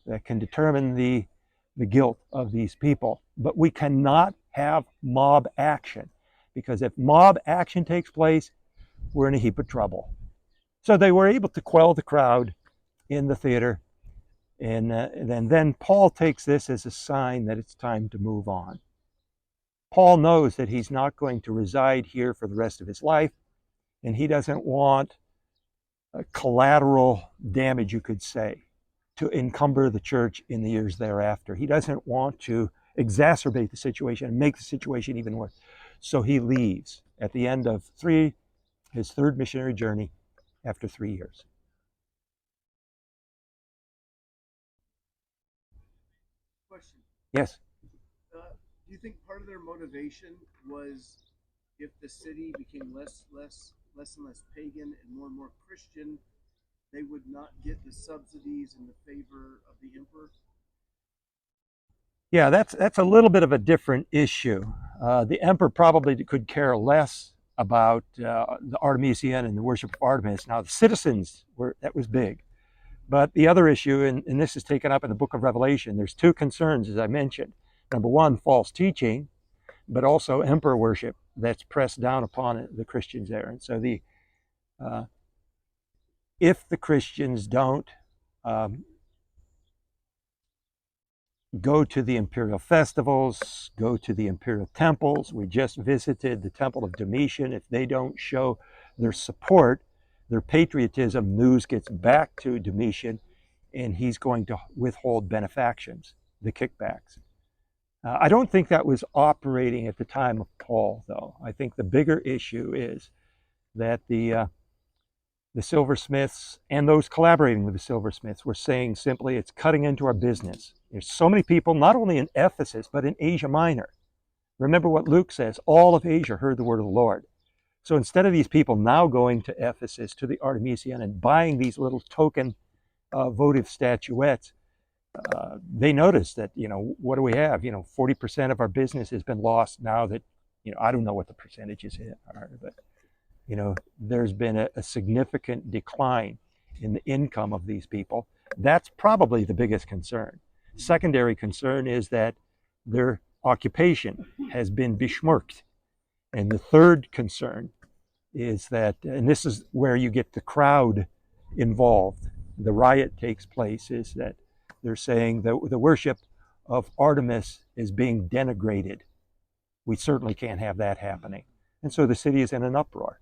that can determine the guilt of these people. But we cannot have mob action, because if mob action takes place, we're in a heap of trouble. So they were able to quell the crowd in the theater, and then Paul takes this as a sign that it's time to move on. Paul knows that he's not going to reside here for the rest of his life, and he doesn't want collateral damage, you could say, to encumber the church in the years thereafter. He doesn't want to exacerbate the situation and make the situation even worse. So he leaves at the end of his third missionary journey after 3 years. Question. Yes. Do you think part of their motivation was if the city became less and less pagan and more Christian, they would not get the subsidies and the favor of the emperor? Yeah, that's a little bit of a different issue. The emperor probably could care less about the Artemisian and the worship of Artemis. Now, the citizens that was big. But the other issue, and this is taken up in the book of Revelation, there's two concerns, as I mentioned. Number one, false teaching, but also emperor worship that's pressed down upon the Christians there. And so if the Christians don't go to the imperial festivals, go to the imperial temples. We just visited the temple of Domitian. If they don't show their support, their patriotism, news gets back to Domitian, and he's going to withhold benefactions, the kickbacks. I don't think that was operating at the time of Paul, though. I think the bigger issue is that the silversmiths and those collaborating with the silversmiths were saying simply, it's cutting into our business. There's so many people, not only in Ephesus, but in Asia Minor. Remember what Luke says, all of Asia heard the word of the Lord. So instead of these people now going to Ephesus, to the Artemisian, and buying these little token votive statuettes, they noticed that, what do we have? 40% of our business has been lost now that, I don't know what the percentages are, but there's been a significant decline in the income of these people. That's probably the biggest concern. Secondary concern is that their occupation has been besmirked. And the third concern is that, and this is where you get the crowd involved, the riot takes place, is that they're saying that the worship of Artemis is being denigrated. We certainly can't have that happening. And so the city is in an uproar.